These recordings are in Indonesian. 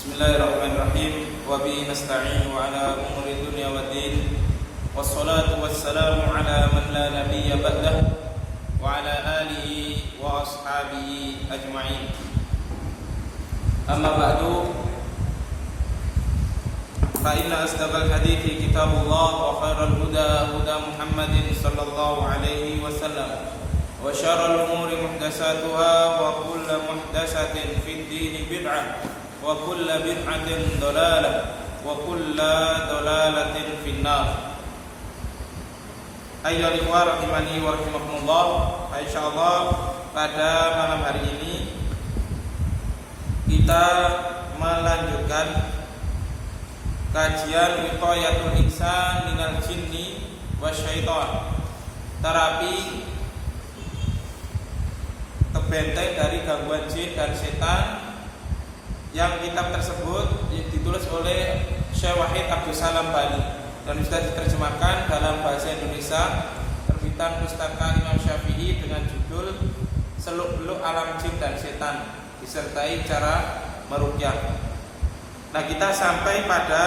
Bismillahirrahmanirrahim. Wa bihi nasta'in wa ala umuri dunya waddin. Wassalatu wassalamu ala man la nabiyya ba'dah wa ala alihi wa ashabihi ajma'in. Amma ba'du. Fa inna asdaqal hadithi kitabullah wa khairal huda huda Muhammadin sallallahu alaihi wasallam. Wa syarrul umuri muhdatsatuha wa kullu muhdatsatin fid dini bid'ah. Wa kullu bid'atin dhalalah wa kullu dhalalatin finnar. Ayyuhal ikhwah rahimani wa rahimakumullah. Insyaallah pada malam hari ini kita melanjutkan kajian wiqayatul insan minal jinni wasyaitan, terapi terbenteng dari gangguan jin dan setan, yang kitab tersebut ditulis oleh Syekh Wahid Abdus Salam Bali dan sudah diterjemahkan dalam bahasa Indonesia terbitan Pustaka Imam Syafi'i dengan judul Seluk-beluk Alam Jin dan Setan disertai cara meruqyah. Nah, kita sampai pada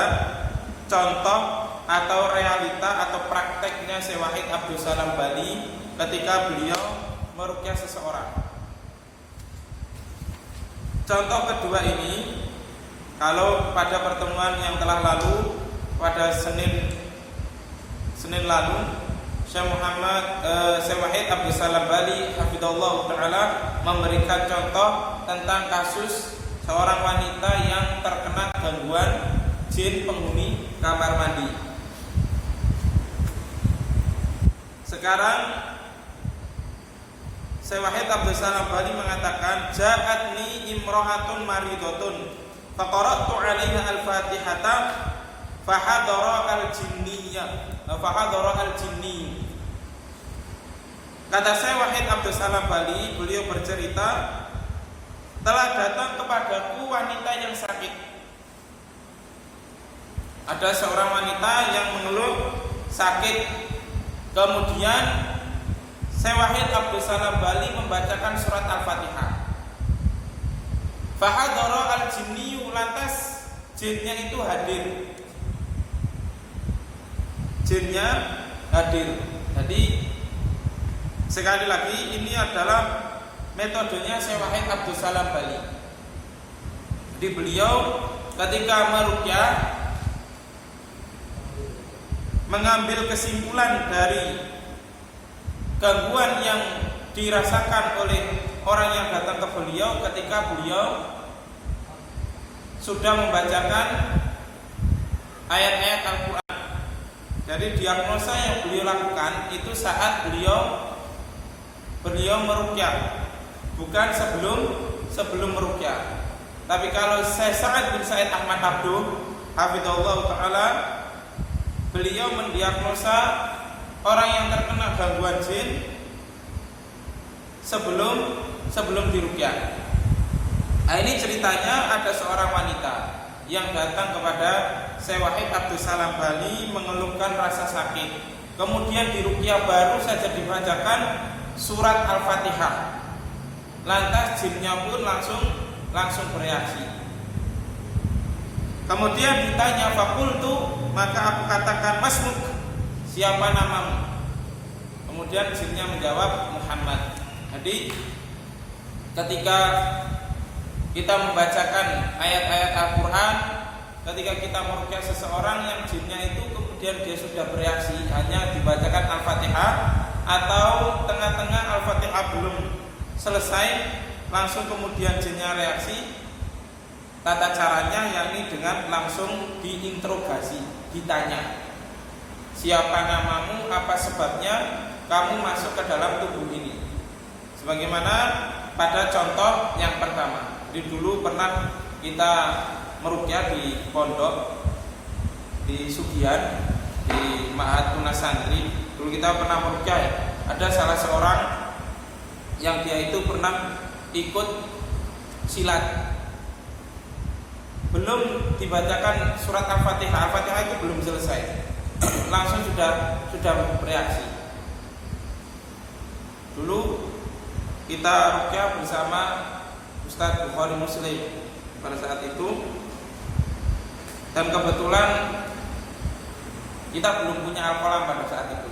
contoh atau realita atau prakteknya Syekh Wahid Abdus Salam Bali ketika beliau meruqyah seseorang. Contoh kedua ini, kalau pada pertemuan yang telah lalu pada Senin lalu, Syekh Wahid Abdus Salam Bali hafidhahullah taala memberikan contoh tentang kasus seorang wanita yang terkena gangguan jin penghuni kamar mandi. Sekarang Syekh Wahid Abdus Salam Bali mengatakan, ja'atni imro'atun maridotun faqara'tu 'alaiha al-fatihata fahadara al-jinni. Kata Syekh Wahid Abdus Salam Bali, beliau bercerita, telah datang kepadaku wanita yang sakit. Ada seorang wanita yang mengeluh sakit. Kemudian Syekh Wahid Abdus Salam Bali membacakan surat Al-Fatihah. Fahadara al-jinni, lantas jinnya itu hadir. Jinnya hadir. Jadi sekali lagi ini adalah metodenya Syekh Wahid Abdus Salam Bali. Jadi beliau ketika meruqyah mengambil kesimpulan dari gangguan yang dirasakan oleh orang yang datang ke beliau ketika beliau sudah membacakan ayat-ayat Al-Quran. Jadi diagnosa yang beliau lakukan itu saat beliau meruqyah, bukan sebelum meruqyah. Tapi kalau Syekh Sa'ad bin Said Ahmad Abduh hafidhahullah taala, beliau mendiagnosa orang yang terkena gangguan jin sebelum diruqyah. Nah, ini ceritanya ada seorang wanita yang datang kepada Syekh Wahid Abdus Salam Bali mengeluhkan rasa sakit. Kemudian diruqyah baru saja dibacakan surat Al-Fatihah. Lantas jinnya pun langsung bereaksi. Kemudian ditanya, fakultu, maka aku katakan, masmuk, siapa namamu? Kemudian jinnya menjawab, Muhammad. Jadi ketika kita membacakan ayat-ayat Al-Quran, ketika kita meruqyah seseorang yang jinnya itu kemudian dia sudah bereaksi, hanya dibacakan Al-Fatihah atau tengah-tengah Al-Fatihah belum selesai langsung kemudian jinnya reaksi, tata caranya yakni dengan langsung diinterogasi, ditanya, siapa namamu, apa sebabnya kamu masuk ke dalam tubuh ini. Sebagaimana pada contoh yang pertama. Jadi dulu pernah kita meruqyah di pondok di Sugian, di Ma'had Tunas Santri. Dulu kita pernah meruqyah ya. Ada salah seorang yang dia itu pernah ikut silat. Belum dibacakan surat Al-Fatihah. Al-Fatihah itu belum selesai. Langsung sudah bereaksi. Dulu kita ruqyah bersama Ustaz Bukhari Muslim. Pada saat itu Dan kebetulan kita belum punya al-qalam pada saat itu.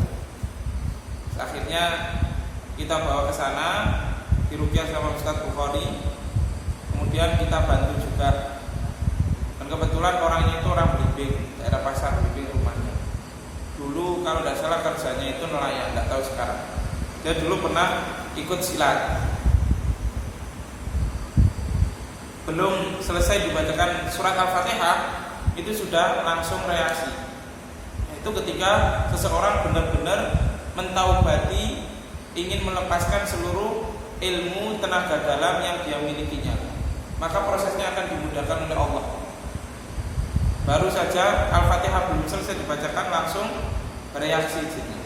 Akhirnya kita bawa ke sana, diruqyah sama Ustaz Bukhari. Kemudian kita bantu juga. Dan kebetulan orangnya itu orang Blimbing, daerah Pasar Blimbing rumahnya. Dulu kalau tidak salah kerjanya itu nelayan, tidak tahu sekarang. Dia dulu pernah ikut silat. Belum selesai dibacakan surat Al-Fatihah, itu sudah langsung reaksi. Itu ketika seseorang benar-benar mentaubati, ingin melepaskan seluruh ilmu tenaga dalam yang dia milikinya, maka prosesnya akan dimudahkan oleh Allah. Baru saja Al-Fatihah belum selesai dibacakan, langsung bereaksi jinnya.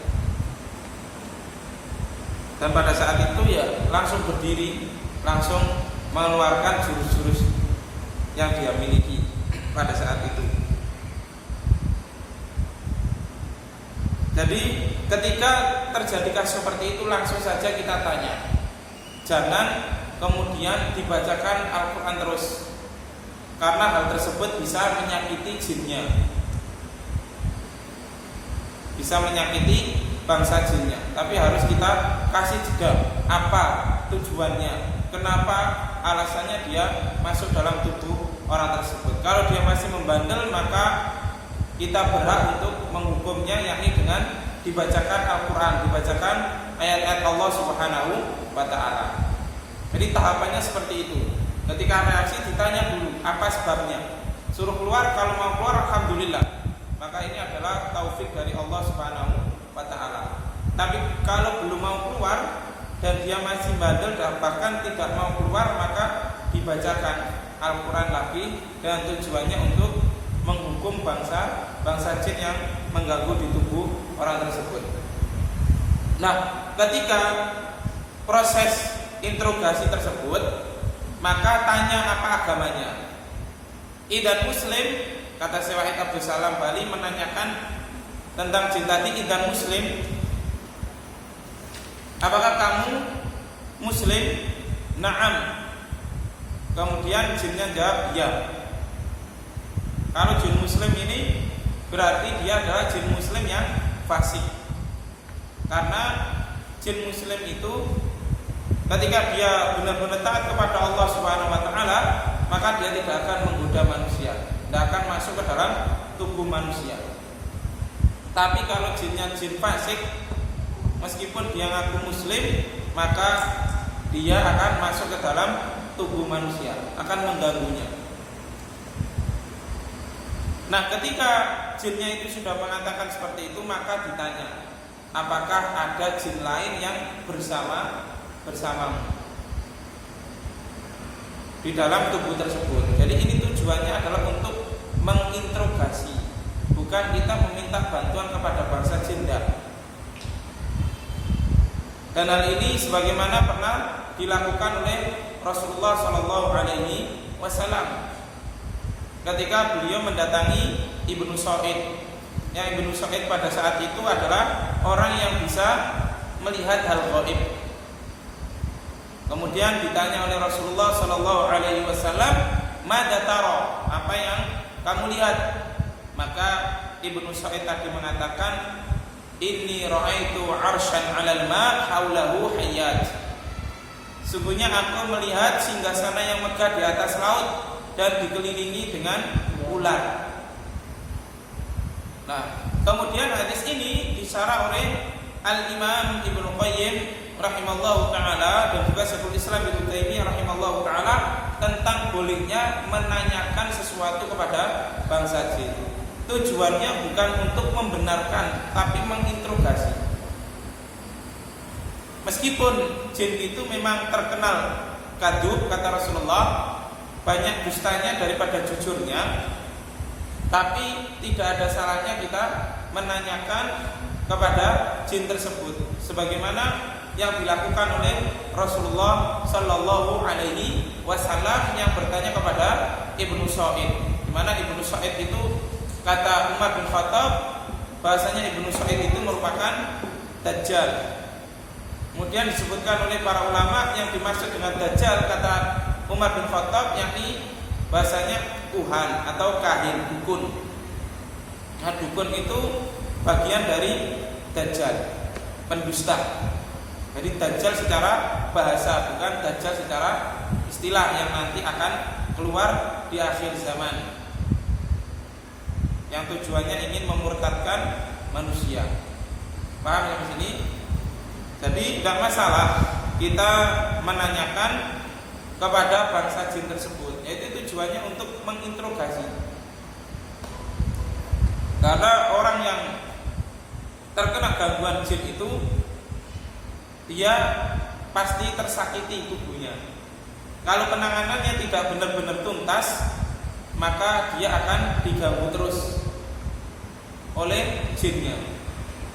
Dan pada saat itu ya langsung berdiri, langsung mengeluarkan jurus-jurus yang dia miliki pada saat itu. Jadi ketika terjadi kasus seperti itu, langsung saja kita tanya. Jangan kemudian dibacakan Al-Quran terus, karena hal tersebut bisa menyakiti jinnya, bisa menyakiti bangsa jinnya. Tapi harus kita kasih jeda, apa tujuannya, kenapa alasannya dia masuk dalam tubuh orang tersebut. Kalau dia masih membandel, maka kita berhak untuk menghukumnya, yakni dengan dibacakan Al-Quran, dibacakan ayat-ayat Allah Subhanahu wa Ta'ala. Jadi tahapannya seperti itu. Ketika reaksi ditanya dulu apa sebabnya. Suruh keluar, kalau mau keluar alhamdulillah, maka ini adalah taufik dari Allah Subhanahu wa Ta'ala. Tapi kalau belum mau keluar dan dia masih bandel dan bahkan tidak mau keluar, maka dibacakan Al-Quran lagi dengan tujuannya untuk menghukum bangsa jin yang mengganggu di tubuh orang tersebut. Nah, ketika proses interogasi tersebut, maka tanya apa agamanya. Idan Muslim, kata Syekh Wahid Abdul Salam Bali menanyakan tentang jin tadi. Idan Muslim, apakah kamu Muslim? Naam. Kemudian jinnya jawab ya. Kalau jin Muslim ini berarti dia adalah jin Muslim yang fasik. Karena jin Muslim itu ketika dia benar-benar taat kepada Allah Subhanahu wa Ta'ala, maka dia tidak akan menggoda manusia, tidak akan masuk ke dalam tubuh manusia. Tapi kalau jinnya jin fasik, meskipun dia ngaku Muslim, maka dia akan masuk ke dalam tubuh manusia, akan mengganggunya. Nah, ketika jinnya itu sudah mengatakan seperti itu, maka ditanya, apakah ada jin lain yang bersamamu di dalam tubuh tersebut. Jadi ini tujuannya adalah untuk menginterogasi, bukan kita meminta bantuan kepada bangsa jin. Dan hal ini sebagaimana pernah dilakukan oleh Rasulullah Shallallahu Alaihi Wasallam ketika beliau mendatangi Ibnu Sa'id. Yang Ibnu Sa'id pada saat itu adalah orang yang bisa melihat hal gaib. Kemudian ditanya oleh Rasulullah Shallallahu Alaihi Wasallam, "Mada taro?" Apa yang kamu lihat? Maka Ibnu Sa'id tadi mengatakan, "Inni ra'aitu 'arsyan 'alal ma' haulahu hayyat." Sungguhnya aku melihat singgasana yang megah di atas laut dan dikelilingi dengan ular. Nah, kemudian hadis ini disyarah oleh Al-Imam Ibnu Qayyim rahimallahu ta'ala dan juga Syekhul Islam Ibnu Taimiyah rahimallahu ta'ala tentang bolehnya menanyakan sesuatu kepada bangsa jin. Tujuannya bukan untuk membenarkan, tapi menginterogasi. Meskipun jin itu memang terkenal kadzub, kata Rasulullah, banyak dustanya daripada jujurnya, tapi tidak ada salahnya kita menanyakan kepada jin tersebut, sebagaimana yang dilakukan oleh Rasulullah Sallallahu Alaihi Wasallam yang bertanya kepada Ibnu Sa'id, di mana Ibnu Sa'id itu kata Umar bin Khattab bahasanya Ibnu Sa'id itu merupakan Dajjal. Kemudian disebutkan oleh para ulama yang dimaksud dengan Dajjal kata Umar bin Khattab yakni bahasanya kuhan atau kahin, dukun. Nah, dukun itu bagian dari dajjal, pendusta. Jadi dajjal secara bahasa, bukan dajjal secara istilah yang nanti akan keluar di akhir zaman, yang tujuannya ingin memurtadkan manusia. Paham ya di sini? Jadi tidak masalah kita menanyakan kepada bangsa jin tersebut, yaitu tujuannya untuk menginterogasi. Karena orang yang terkena gangguan jin itu dia pasti tersakiti tubuhnya. Kalau penanganannya tidak benar-benar tuntas, maka dia akan diganggu terus oleh jinnya.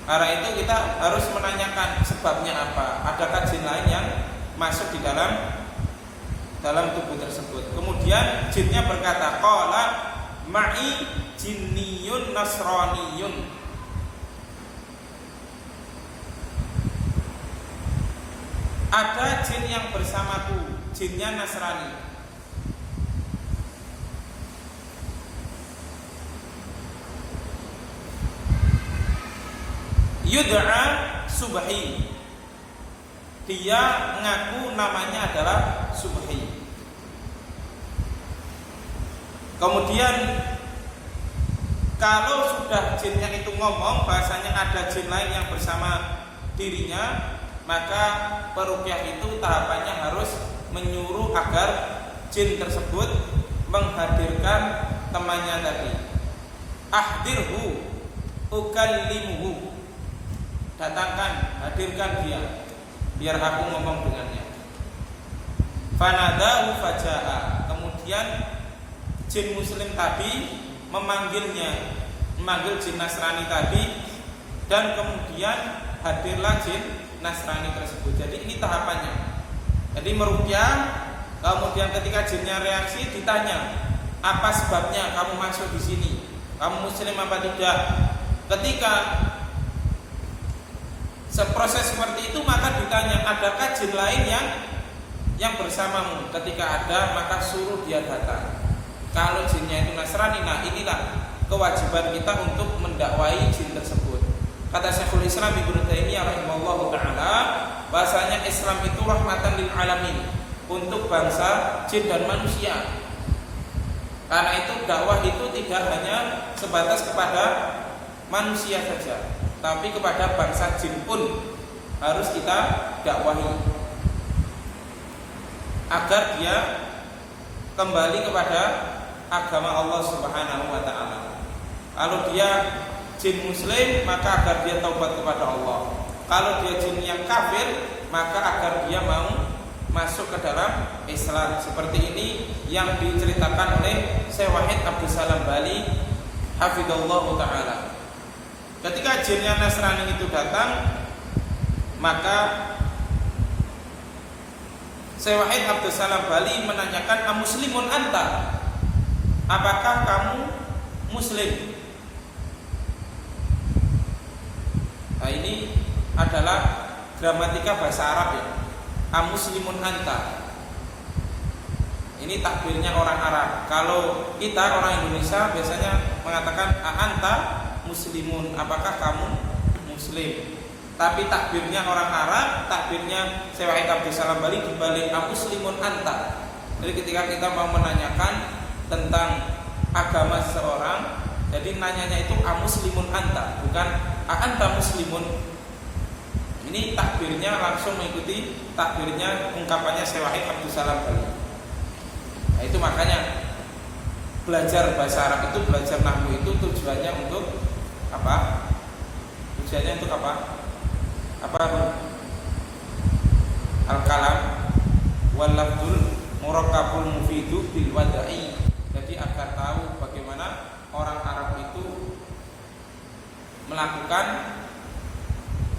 Karena itu kita harus menanyakan sebabnya apa. Adakah jin lain yang masuk di dalam tubuh tersebut? Kemudian jinnya berkata, qala ma'i jinniyun nasraniyun. Ada jin yang bersamaku, jinnya Nasrani. Yud'a Subhi. Dia mengaku namanya adalah Subhi. Kemudian kalau sudah jinnya itu ngomong bahasanya ada jin lain yang bersama dirinya, maka peruqyah itu tahapannya harus menyuruh agar jin tersebut menghadirkan temannya tadi. Ahdirhu ukallimuhu. Datangkan, hadirkan dia, biar aku ngomong dengannya. Fanadahu faja'a. Kemudian jin muslim tadi memanggil jin Nasrani tadi, dan kemudian hadirlah jin Nasrani tersebut. Jadi ini tahapannya. Jadi meruqyah, kemudian ketika jinnya reaksi ditanya, apa sebabnya kamu masuk di sini? Kamu muslim apa tidak? Ketika seproses seperti itu, maka ditanya, adakah jin lain yang bersamamu? Ketika ada, maka suruh dia datang. Kalau jinnya itu Nasrani, nah inilah kewajiban kita untuk mendakwai jin tersebut. Kata Syekhul Islam Ibnu Taimiyah rahimahullahu taala, bahasanya Islam itu rahmatan lil alamin, untuk bangsa jin dan manusia. Karena itu dakwah itu tidak hanya sebatas kepada manusia saja, tapi kepada bangsa jin pun harus kita dakwahi agar dia kembali kepada agama Allah Subhanahu wa taala. Kalau dia jin muslim, maka agar dia taubat kepada Allah. Kalau dia jin yang kafir, maka agar dia mau masuk ke dalam Islam. Seperti ini yang diceritakan oleh Syekh Wahid Abdul Salam Bali hafizallahu taala. Ketika jinnya Nasrani itu datang, maka Syekh Wahid Abdul Salam Bali menanyakan, "Amuslimun anta?" Apakah kamu muslim? Nah, ini adalah gramatika bahasa Arab ya. Amuslimun anta. Ini takbirnya orang Arab. Kalau kita orang Indonesia biasanya mengatakan anta muslimun, apakah kamu muslim? Tapi takbirnya orang Arab, takbirnya Syekh Wahid Abdul Salam Bali dibalik amuslimun anta. Jadi ketika kita mau menanyakan tentang agama seseorang, jadi nanyanya itu amuslimun anta, bukan anta muslimun. Ini takbirnya langsung mengikuti takbirnya ungkapannya Syekh Wahid Abdul Salam Bali. Nah, itu makanya belajar bahasa Arab itu, belajar nahwu itu tujuannya untuk apa? Tujuannya untuk apa? Al-kalam wal lafzul murakkabul mufidu bil wada'i. Jadi agar tahu bagaimana orang Arab itu melakukan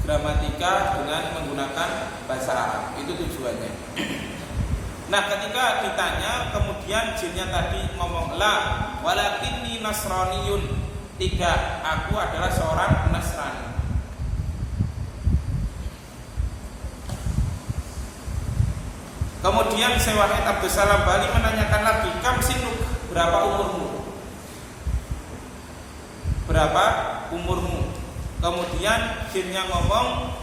gramatika dengan menggunakan bahasa Arab. Itu tujuannya. Nah, ketika ditanya, kemudian jinnya tadi ngomong, la walakinni nasraniyun. Tidak, aku adalah seorang Nasrani. Kemudian Syekh Wahid Abdus Salam Bali menanyakan lagi, kam sinuk, berapa umurmu? Berapa umurmu? Kemudian jinnya ngomong,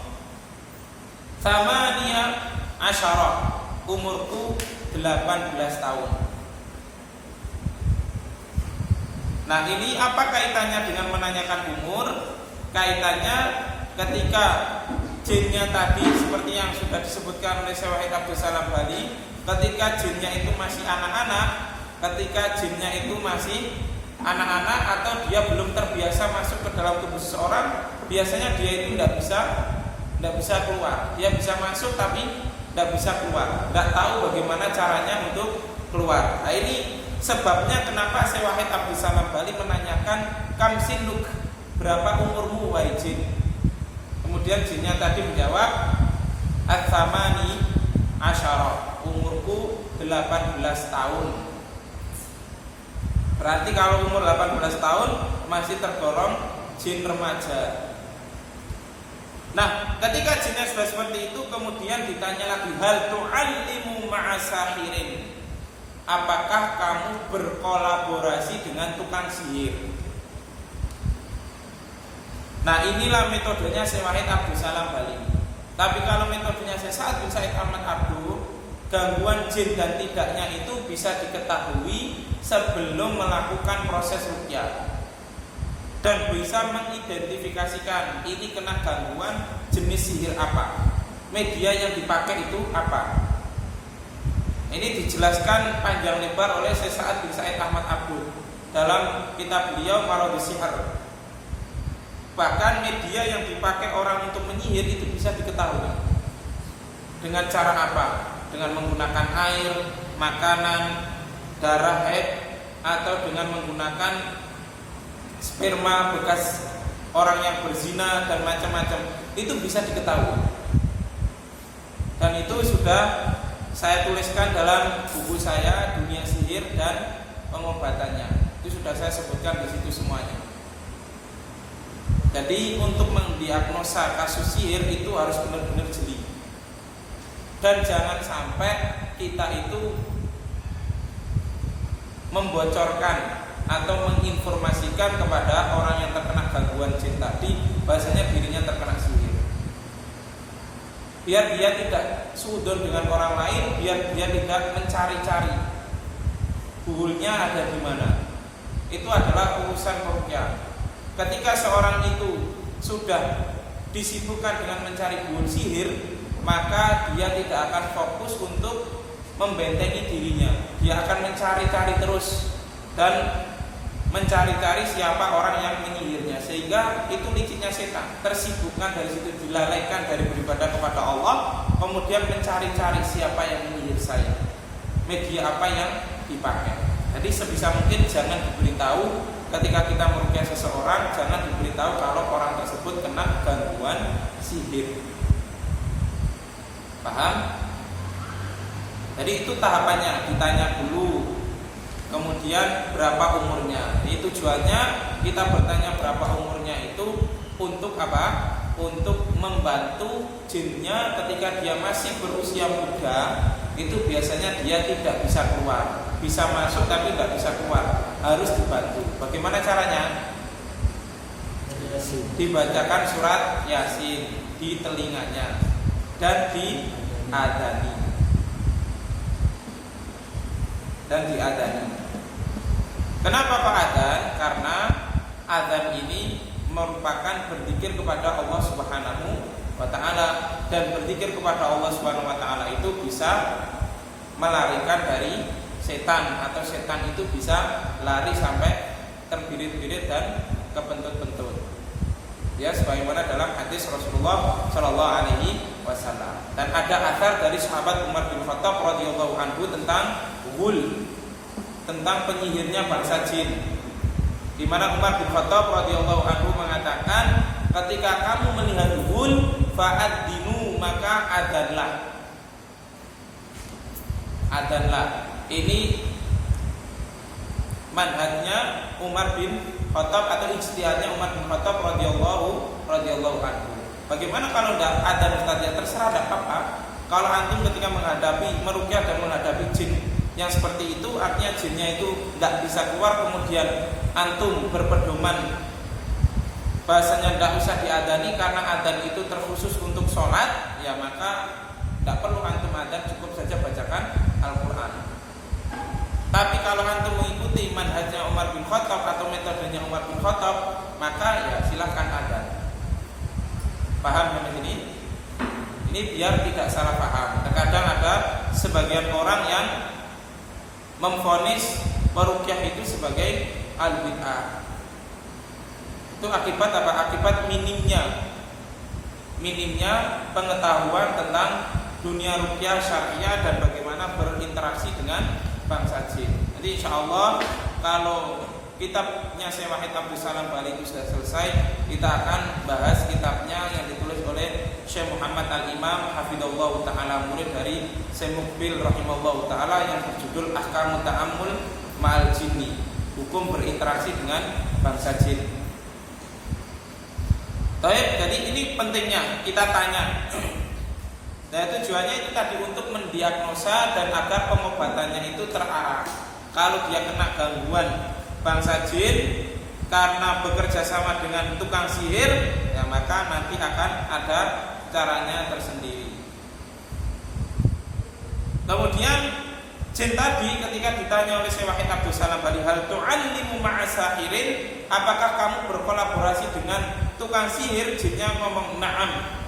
Thamaniya asyara, umurku 18 tahun. Nah, ini apa kaitannya dengan menanyakan umur? Kaitannya ketika jinnya tadi seperti yang sudah disebutkan oleh Syekh Wahid Abdus Salam Bali, ketika jinnya itu masih anak-anak, ketika jinnya itu masih anak-anak atau dia belum terbiasa masuk ke dalam tubuh seseorang, biasanya dia itu tidak bisa keluar. Dia bisa masuk tapi tidak bisa keluar, tidak tahu bagaimana caranya untuk keluar. Nah, ini sebabnya kenapa Syekh Wahid Abdus Salam Bali menanyakan, kam sinuk, berapa umurmu wahai jin? Kemudian jinnya tadi menjawab, At-thamani asyara, umurku 18 tahun. Berarti kalau umur 18 tahun masih tergolong jin remaja. Nah, ketika jinnya sudah seperti itu, kemudian ditanya lagi, hal tu'allimu ma'asahirin, apakah kamu berkolaborasi dengan tukang sihir? Nah, inilah metodenya Syekh Wahid Abdus Salam Bali. Tapi kalau metodenya Syekh Sa'ad bin Said Ahmad Abduh, gangguan jin dan tidaknya itu bisa diketahui sebelum melakukan proses ruqyah, dan bisa mengidentifikasikan ini kena gangguan jenis sihir apa, media yang dipakai itu apa. Ini dijelaskan panjang lebar oleh Syekh Sa'ad bin Said Ahmad Abduh dalam kitab beliau Maradhus Sihar. Bahkan media yang dipakai orang untuk menyihir itu bisa diketahui. Dengan cara apa? Dengan menggunakan air, makanan, darah haid, atau dengan menggunakan sperma bekas orang yang berzina dan macam-macam. Itu bisa diketahui. Dan itu sudah saya tuliskan dalam buku saya Dunia Sihir dan Pengobatannya. Itu sudah saya sebutkan di situ semuanya. Jadi untuk mendiagnosa kasus sihir itu harus benar-benar jeli. Dan jangan sampai kita itu membocorkan atau menginformasikan kepada orang yang terkena gangguan jin tadi bahasanya dirinya terkena sihir. Biar dia tidak sudon dengan orang lain, biar dia tidak mencari-cari buhulnya ada di mana. Itu adalah urusan peruqyah. Ketika seorang itu sudah disibukkan dengan mencari buhul sihir, maka dia tidak akan fokus untuk membentengi dirinya. Dia akan mencari-cari terus dan mencari-cari siapa orang yang menyihirnya, sehingga itu licinnya setan. Tersibukkan dari situ, dilalaikan dari beribadah kepada Allah, kemudian mencari-cari siapa yang menyihir saya, media apa yang dipakai. Jadi sebisa mungkin jangan diberitahu. Ketika kita meruqyah seseorang, jangan diberitahu kalau orang tersebut kena gangguan sihir. Paham? Jadi itu tahapannya, ditanya dulu, kemudian berapa umurnya. Ini tujuannya kita bertanya berapa umurnya itu untuk apa? Untuk membantu jinnya ketika dia masih berusia muda. Itu biasanya dia tidak bisa keluar, bisa masuk tapi tidak bisa keluar, harus dibantu. Bagaimana caranya? Dibacakan surat Yasin di telinganya dan diadani. Kenapa Pak adzan? Karena adzan ini merupakan berzikir kepada Allah Subhanahu wa ta'ala, dan berzikir kepada Allah Subhanahu wa ta'ala itu bisa melarikan dari setan, atau setan itu bisa lari sampai terbirit-birit dan kepentut-pentut. Ya, sebagaimana dalam hadis Rasulullah Shallallahu Alaihi Wasallam. Dan ada athar dari sahabat Umar bin Khattab radhiyallahu anhu tentang ghul, tentang penyihirnya bangsa jin, di mana Umar bin Khattab radhiyallahu anhu mengatakan, ketika kamu melihat ghul, fa'adzinu, maka adzanlah. Ini manhajnya Umar bin Khattab atau ijtihadnya Umar bin Khattab radhiyallahu anhu. Bagaimana kalau tidak adzan Ustaz? Ya terserah, tidak apa-apa. Kalau antum ketika meruqyah dan menghadapi jin yang seperti itu, artinya jinnya itu tidak bisa keluar, kemudian antum berpedoman bahasanya tidak usah diadani karena adzan itu terkhusus untuk sholat, ya maka tidak perlu antum adzan, cukup saja bacakan Al-Quran. Tapi kalau antum mengikuti manhajnya Umar bin Khattab atau metodenya Umar bin Khattab, maka ya silahkan adzan. Paham sampai sini? Ini biar tidak salah paham. Terkadang ada sebagian orang yang memvonis meruqyah itu sebagai al-bid'ah. Itu akibat apa? Akibat minimnya pengetahuan tentang dunia ruqyah syariah dan bagaimana berinteraksi dengan bangsa jin. Jadi insyaallah kalau kitabnya Syekh Wahid Abdul Salam Bali itu sudah selesai, kita akan bahas kitabnya yang ditulis oleh Syekh Muhammad Al-Imam hafizallahu taala, murid dari Syekh Mukbil rahimahullahu taala, yang berjudul Ahkamut Ta'ammul Ma'al Jinni, hukum berinteraksi dengan bangsa jin. Baik, jadi ini pentingnya kita tanya. Dan tujuannya itu tadi untuk mendiagnosa dan agar pengobatannya itu terarah. Kalau dia kena gangguan bangsa jin karena bekerja sama dengan tukang sihir, ya maka nanti akan ada caranya tersendiri. Kemudian jin tadi ketika ditanya oleh Syekh Wahid Abdul Salam Bali, hal tu'allimu ma'asahirin, apakah kamu berkolaborasi dengan tukang sihir? Jinnya ngomong na'am.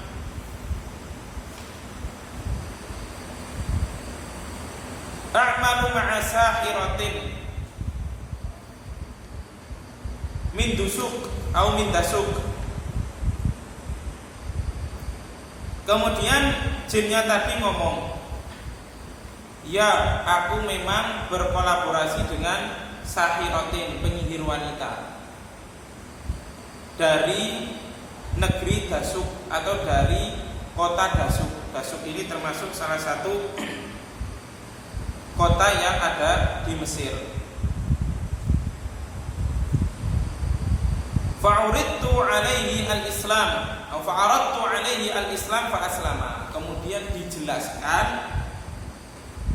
Ta'malu ma'asahiratin min dusuk atau min dasuk. Kemudian jinnya tadi ngomong, ya aku memang berkolaborasi dengan sahiratin, penyihir wanita dari negeri Dasuk atau dari kota Dasuk. Dasuk ini termasuk salah satu kota yang ada di Mesir. Fa'uridtu alaihi al-Islam atau fa'aradtu alaihi al-Islam fa-aslama. Kemudian dijelaskan,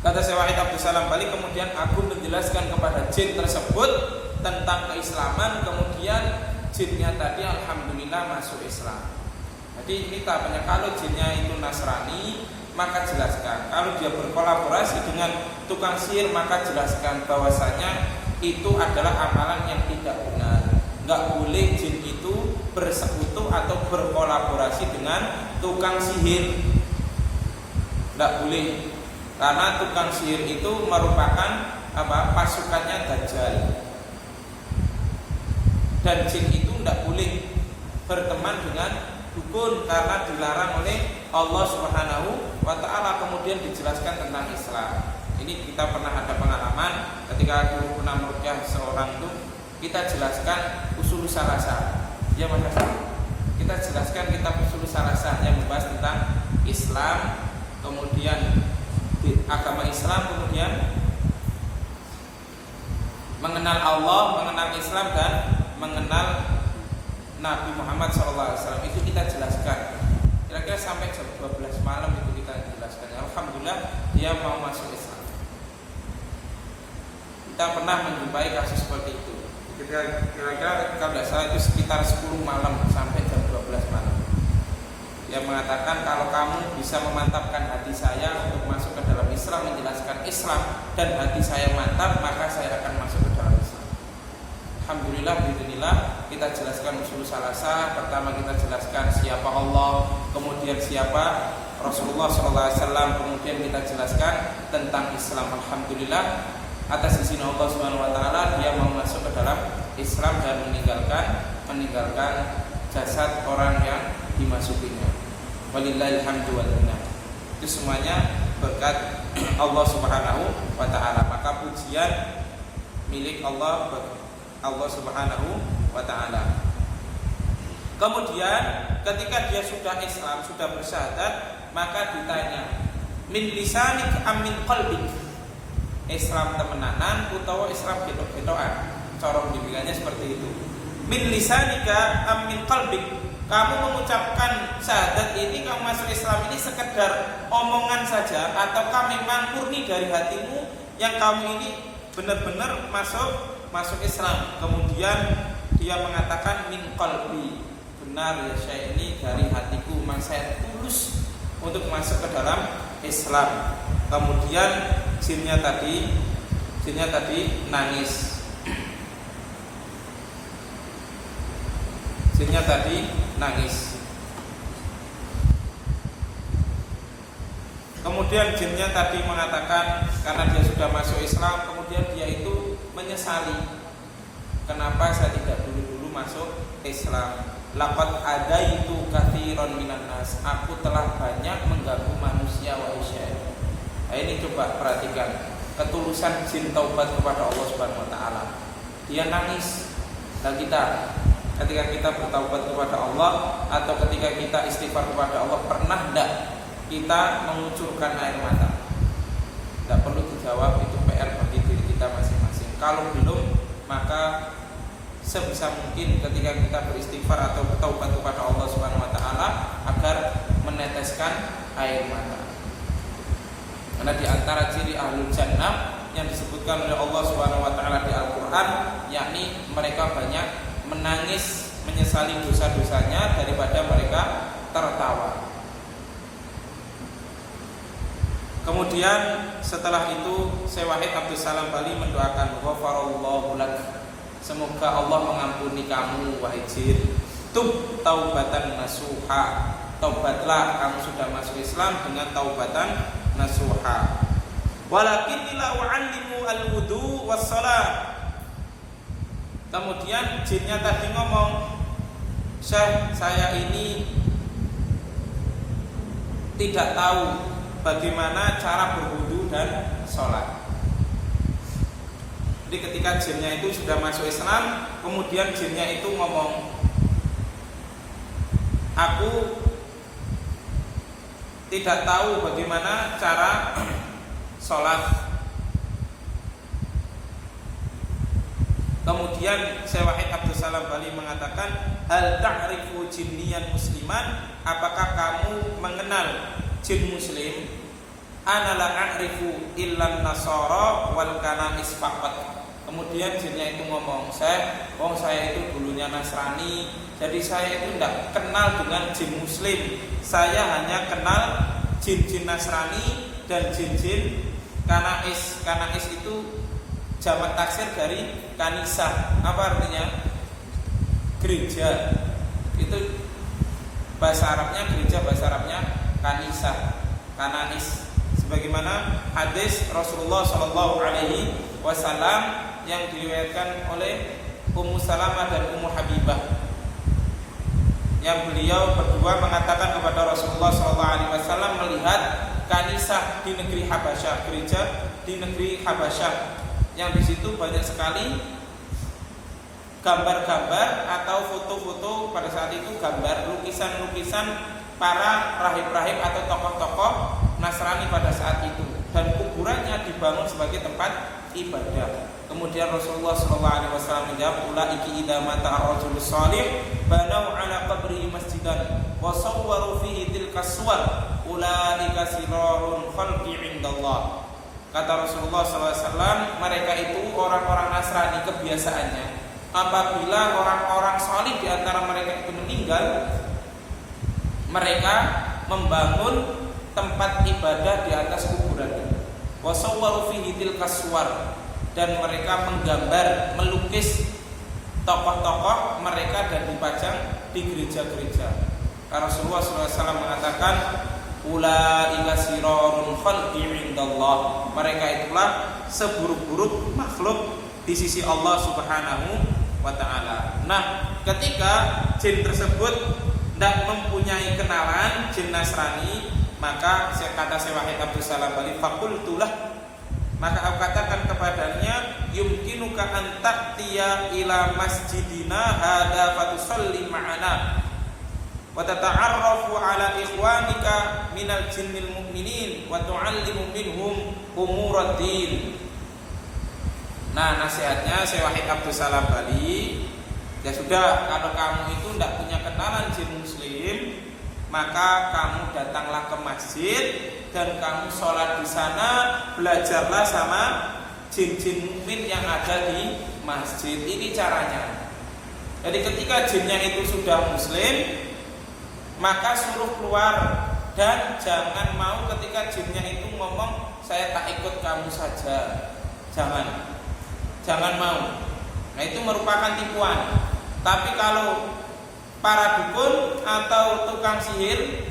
kata Syekh Wahid Abdul Salam Bali, kemudian aku menjelaskan kepada jin tersebut tentang keislaman, kemudian jinnya tadi alhamdulillah masuk Islam. Jadi ini tahapannya, kalau jinnya itu Nasrani maka jelaskan, kalau dia berkolaborasi dengan tukang sihir maka jelaskan bahwasanya itu adalah amalan yang tidak benar. Enggak boleh jin itu bersekutu atau berkolaborasi dengan tukang sihir. Enggak boleh. Karena tukang sihir itu merupakan pasukannya Dajjal. Dan jin itu tidak boleh berteman dengan dukun karena dilarang oleh Allah Subhanahu wa ta'ala. Kemudian dijelaskan tentang Islam. Ini kita pernah ada pengalaman ketika dulu pernah meruqyah seorang itu, kita jelaskan usul salasah. Ya Mas Hasan, kita jelaskan kitab usul salasah yang membahas tentang Islam, kemudian agama Islam, kemudian mengenal Allah, mengenal Islam, dan mengenal Nabi Muhammad SAW. Itu kita jelaskan. Kira-kira sampai jam 12 malam itu kita jelaskan. Alhamdulillah dia mau masuk Islam. Kita pernah menjumpai kasus seperti itu. Kira-kira kalau tidak salah itu sekitar 10 malam sampai jam 12 malam. Dia mengatakan, kalau kamu bisa memantapkan hati saya untuk masuk ke dalam Islam, menjelaskan Islam, dan hati saya mantap, maka saya akan masuk ke dalam Islam. Alhamdulillah, bismillah, kita jelaskan usul salasah. Pertama kita jelaskan siapa Allah, kemudian siapa Rasulullah SAW, kemudian kita jelaskan tentang Islam. Alhamdulillah, atas izin Allah Subhanahu wa taala dia mau masuk ke dalam Islam dan meninggalkan jasad orang yang dimasukinya. Walillahil hamdu wal minna. Itu semuanya berkat Allah Subhanahu wa taala. Maka pujian milik Allah Subhanahu wa taala. Kemudian ketika dia sudah Islam, sudah bersyahadat, maka ditanya, min lisanik am min qalbik? Islam temenanan utawa Islam getok-getokan. Cara pendidikannya seperti itu. Min lisanika am min qalbik? kamu mengucapkan syahadat ini, kamu masuk Islam ini sekedar omongan saja, ataukah memang murni dari hatimu yang kamu ini benar-benar masuk Islam? Kemudian dia mengatakan min qalbi, benar ya Syekh, ini dari hatiku, memang saya tulus untuk masuk ke dalam Islam. Kemudian jinnya tadi nangis. Jinnya tadi nangis. Kemudian jinnya tadi mengatakan, karena dia sudah masuk Islam, kemudian dia itu menyesali, kenapa saya tidak dulu-dulu masuk Islam. Laqad adaitu katsiran minan nas, aku telah banyak mengganggu manusia wa Syekh. Nah, ini coba perhatikan ketulusan jin taubat kepada Allah Subhanahu wa taala. Dia nangis. Dan kita ketika kita bertaubat kepada Allah atau ketika kita istighfar kepada Allah, pernah tidak kita mengucurkan air mata? Tidak perlu dijawab, itu PR bagi diri kita masing-masing. Kalau belum, maka sebisa mungkin ketika kita beristighfar atau bertaubat kepada Allah Subhanahu wa taala agar meneteskan air mata. Karena di antara ciri ahlul jannah yang disebutkan oleh Allah Subhanahu wa taala di Al-Qur'an, yakni mereka banyak menangis menyesali dosa-dosanya daripada mereka tertawa. Kemudian setelah itu Syekh Wahid Abdul Salam Bali mendoakan ghafarallahu lak, semoga Allah mengampuni kamu wahai jin. Tub taubatan nasuha, taubatlah kamu sudah masuk Islam dengan taubatan nasuha. Walakin la u'allimu al-wudu was-shalah. Kemudian jinnya tadi ngomong, Syekh, saya ini tidak tahu bagaimana cara berwudu dan sholat. Jadi ketika jinnya itu sudah masuk Islam, kemudian jinnya itu ngomong, aku tidak tahu bagaimana cara sholat. Kemudian Syekh Wahid Abdul Salam Bali mengatakan, hal ta'rifu jinniyan musliman, apakah kamu mengenal jin muslim? Ana la a'rifu illa nasara wal kanais faqat. Kemudian jinnya itu ngomong, saya itu dulunya Nasrani, jadi saya itu tidak kenal dengan jin muslim. Saya hanya kenal jin-jin Nasrani dan jin-jin kanais. Kanais itu jamak taksir dari kanisa. Apa artinya? Gereja. Itu bahasa Arabnya gereja, bahasa Arabnya kanisa, kanais. Sebagaimana hadis Rasulullah Shallallahu Alaihi Wasallam yang diriwayatkan oleh Ummu Salamah dan Ummu Habibah, yang beliau berdua mengatakan kepada Rasulullah Shallallahu Alaihi Wasallam melihat kanisah di negeri Habasyah, gereja di negeri Habasyah, yang di situ banyak sekali gambar-gambar atau foto-foto, pada saat itu gambar lukisan-lukisan para rahib-rahib atau tokoh-tokoh Nasrani pada saat itu, dan kuburannya dibangun sebagai tempat ibadah. Kemudian Rasulullah SAW menjawab, ulaiki idza mata ar-rajul salih banau ala qabri masjidan wa sawwaru fihi tilka suwar ulaika sirarun khalqi indallah. Kata Rasulullah SAW, mereka itu orang-orang Nasrani kebiasaannya, apabila orang-orang salih di antara mereka itu meninggal, mereka membangun tempat ibadah di atas kuburan. Wa sawwaru fihi tilka suwar, dan mereka menggambar, melukis tokoh-tokoh mereka dan dipajang di gereja-gereja. Rasulullah SAW mengatakan, ulaika sirarun khalqi indallah, mereka itulah seburuk-buruk makhluk di sisi Allah Subhanahu wa taala. Nah, ketika jin tersebut tidak mempunyai kenalan jin Nasrani, maka kata Syekh Wahid Abdul Salam Bali, faqultulah, maka aku katakan kepadanya, yumkinuka an ta'tiya ila masjidina hada fatusalli ma'ana wa tata'arrafu ala ikhwanika minal jinnil mu'minin wa tu'allimu minhum umuraddin. Nah, nasihatnya Syekh Wahid Abdul Salam Bali, Ya sudah, kalau kamu itu tidak punya kenalan jin muslim, maka kamu datanglah ke masjid dan kamu sholat di sana, belajarlah sama jin-jin mukmin yang ada di masjid. Ini caranya. Jadi ketika jinnya itu sudah muslim, maka suruh keluar, dan jangan mau ketika jinnya itu ngomong saya tak ikut kamu saja. Jangan mau. Nah, itu merupakan tipuan. Tapi kalau para dukun atau tukang sihir,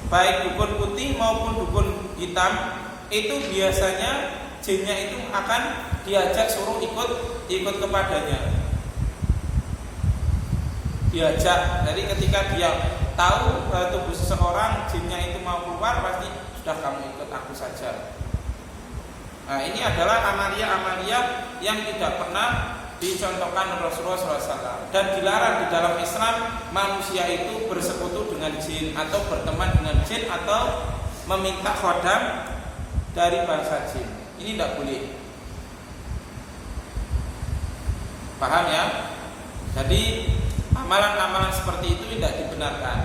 baik dukun putih maupun dukun hitam, itu biasanya jinnya itu akan diajak suruh ikut kepadanya. Diajak. Jadi ketika dia tahu tubuh seseorang, jinnya itu mau keluar, pasti sudah kamu ikut aku saja. Nah, ini adalah amalia-amalia yang tidak pernah dicontohkan Rasulullah SAW, dan dilarang di dalam Islam manusia itu bersekutu dengan jin atau berteman dengan jin atau meminta khodam dari bangsa jin. Ini tidak boleh. Paham ya? Jadi amalan-amalan seperti itu tidak dibenarkan.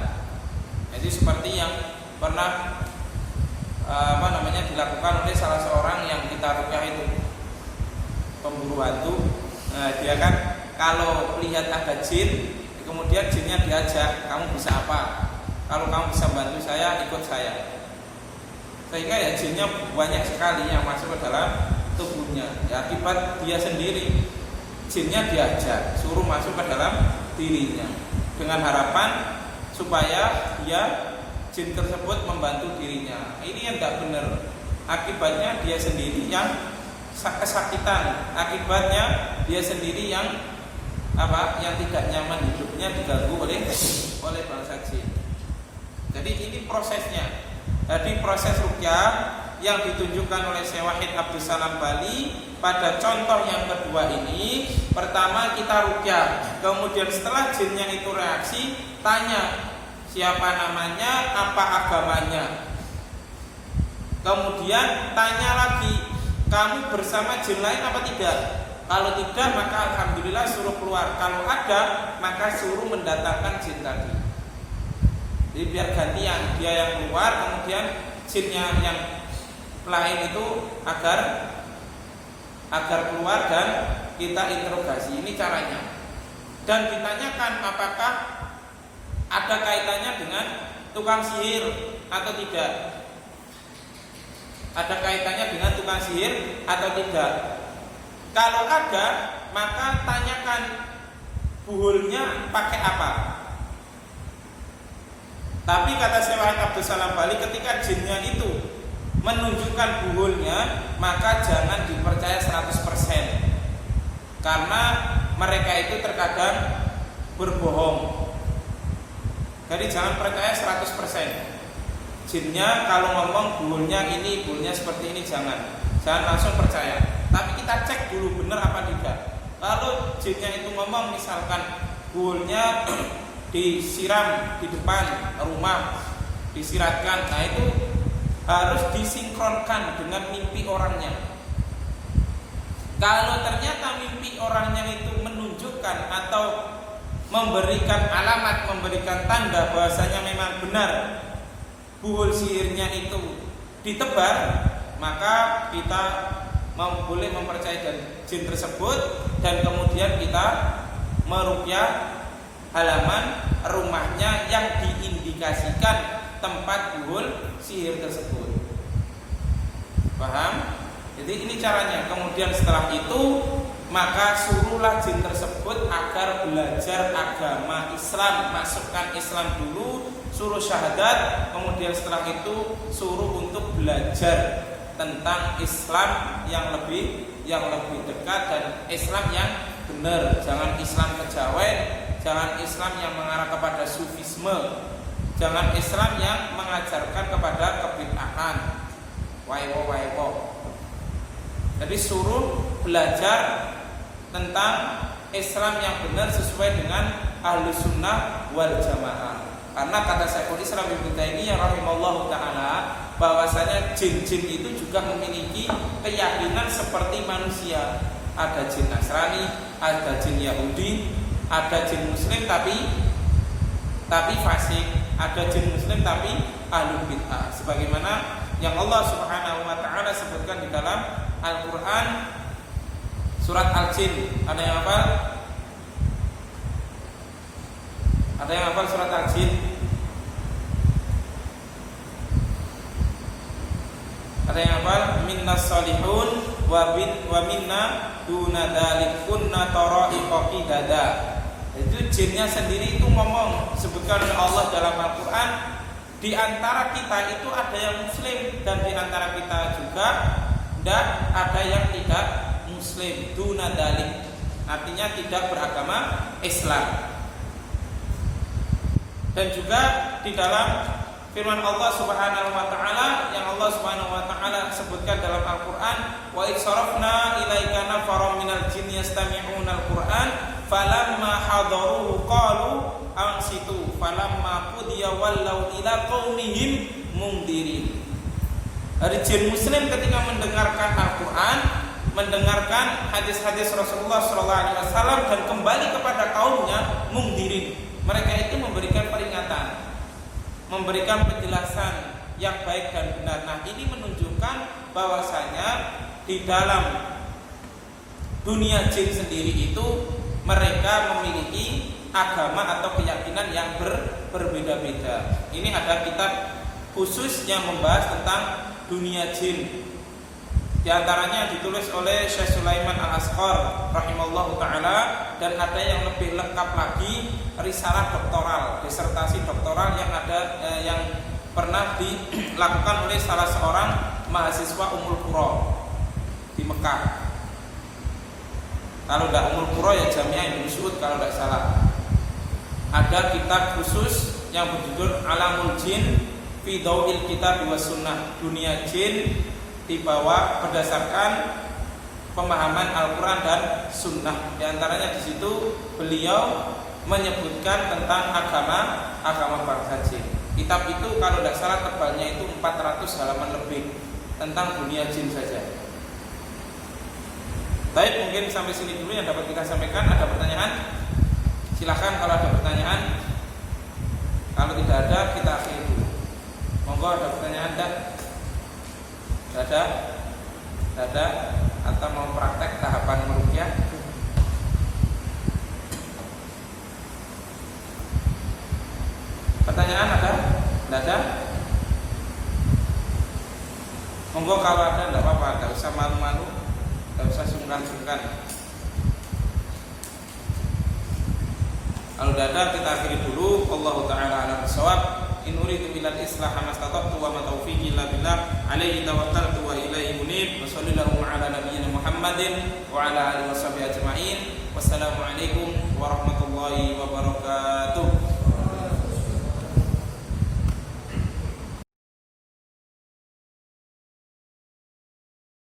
Jadi seperti yang pernah dilakukan oleh salah seorang yang kita rukyah itu, pemburu hantu. Nah, dia kan kalau lihat ada jin, kemudian jinnya diajak, kamu bisa apa? Kalau kamu bisa bantu saya, ikut saya. Sehingga ya jinnya banyak sekali yang masuk ke dalam tubuhnya. Ya, akibat dia sendiri, jinnya diajak, suruh masuk ke dalam dirinya, dengan harapan supaya dia jin tersebut membantu dirinya. Ini yang tidak benar. Akibatnya dia sendiri yang kesakitan. Akibatnya dia sendiri yang tidak nyaman hidupnya, diganggu oleh bangsa jin. Jadi ini prosesnya. Jadi proses ruqyah yang ditunjukkan oleh Syekh Wahid Abdul Salam Bali pada contoh yang kedua ini, pertama kita ruqyah, kemudian setelah jinnya itu reaksi, tanya siapa namanya, apa agamanya. Kemudian tanya lagi, kamu bersama jin lain apa tidak? Kalau tidak, maka alhamdulillah suruh keluar. Kalau ada, maka suruh mendatangkan jin tadi. Jadi biar gantian, dia yang keluar, kemudian jinnya yang lain itu agar keluar dan kita interogasi. Ini caranya. Dan ditanyakan apakah ada kaitannya dengan tukang sihir atau tidak. Ada kaitannya dengan tukang sihir atau tidak. Kalau ada, maka tanyakan buhulnya pakai apa. Tapi kata Syekh Wahid Abdul Salam Bali, ketika jinnya itu menunjukkan buhulnya, maka jangan dipercaya 100%. Karena mereka itu terkadang berbohong. Jadi jangan percaya 100%. Jinnya kalau ngomong buhulnya ini, buhulnya seperti ini, jangan langsung percaya. Tapi kita cek dulu benar apa tidak. Kalau jinnya itu ngomong misalkan buhulnya disiram di depan rumah, disiratkan, nah itu harus disinkronkan dengan mimpi orangnya. Kalau ternyata mimpi orangnya itu menunjukkan atau memberikan alamat, memberikan tanda bahwasanya memang benar buhul sihirnya itu ditebar, maka kita boleh mempercayai jin tersebut, dan kemudian kita meruqyah halaman rumahnya yang diindikasikan tempat buhul sihir tersebut. Paham? Jadi ini caranya. Kemudian setelah itu, maka suruhlah jin tersebut agar belajar agama Islam, masukkan Islam dulu, suruh syahadat, kemudian setelah itu suruh untuk belajar tentang Islam yang lebih dekat dan Islam yang benar. Jangan Islam kejawen, jangan Islam yang mengarah kepada sufisme, jangan Islam yang mengajarkan kepada kebid'ahan. Waiwo. Jadi suruh belajar tentang Islam yang benar sesuai dengan Ahlus Sunnah wal Jamaah. Karena kata Syekhul Islam Ibnu Taimiyah rahimahullahu taala, bahwasanya jin-jin itu juga memiliki keyakinan seperti manusia. ada jin Nasrani, ada jin Yahudi, ada jin Muslim tapi fasik, ada jin Muslim tapi ahlul bid'ah. Sebagaimana yang Allah Subhanahu wa taala sebutkan di dalam Al-Qur'an surat Al-Jin. Ada yang hafal? Ada yang hafal surat Al-Jin? Ada yang hafal? Minnas salihun wa minna duna dzalik kunna tara'iqa qidada. Itu jinnya sendiri itu ngomong, sebutkan oleh Allah dalam Al-Qur'an, di antara kita itu ada yang muslim dan di antara kita juga ada yang tidak muslim, duna dzalik. Artinya tidak beragama Islam. Dan juga di dalam firman Allah Subhanahu wa taala yang Allah Subhanahu wa taala sebutkan dalam Al-Qur'an, wa idsarafna ilaika nafaran minal jinni yastami'una al-Qur'an falamma hadaruhu qalu ansitu falamma qudiya wallau ila qaumihim mundirin. Dari jin muslim ketika mendengarkan Al-Qur'an, mendengarkan hadis-hadis Rasulullah SAW dan kembali kepada kaumnya mundirin. Mereka itu memberikan peringatan, memberikan penjelasan yang baik dan benar. Nah, ini menunjukkan bahwasanya di dalam dunia jin sendiri itu mereka memiliki agama atau keyakinan yang berbeda-beda. Ini ada kitab khusus yang membahas tentang dunia jin. Di antaranya ditulis oleh Syekh Sulaiman Al-Asqar rahimallahu taala, dan ada yang lebih lengkap lagi, risalah doktoral, disertasi doktoral yang ada yang pernah dilakukan oleh salah seorang mahasiswa Ummul Qura di Mekah. Kalau tidak Ummul Qura ya Jami'ah Ibnu Saud kalau tidak salah. Ada kitab khusus yang berjudul Alamul Jin fi Dawil Kitab wa Sunnah, dunia jin dibawa berdasarkan pemahaman Al-Quran dan Sunnah. Di antaranya di situ beliau menyebutkan tentang agama bangsa jin. Kitab itu kalau tidak salah tebalnya itu 400 halaman lebih tentang dunia jin saja. Baik, mungkin sampai sini dulu yang dapat kita sampaikan. Ada pertanyaan? Silahkan kalau ada pertanyaan. Kalau tidak ada, kita akhiri dulu. Monggo, ada pertanyaan tak? Ada? Atau mau praktek tahapan meruqyah? Pertanyaan ada? Tidak ada? Monggo kalau ada, tidak apa-apa. Tidak usah malu-malu, tidak usah sungkan-sungkan. Kalau tidak ada, kita akhiri dulu. Allahu ta'ala a'lam bishawab. In uridu illal islaha mastata'tu wa ma taufiqi illa billah. Alaihi tawakkaltu wa ilaihi munib. Wa sallallahu ala nabiyyina Muhammadin wa ala alihi washabihi ajma'in. Wassalamu alaikum warahmatullahi wabarakatuh.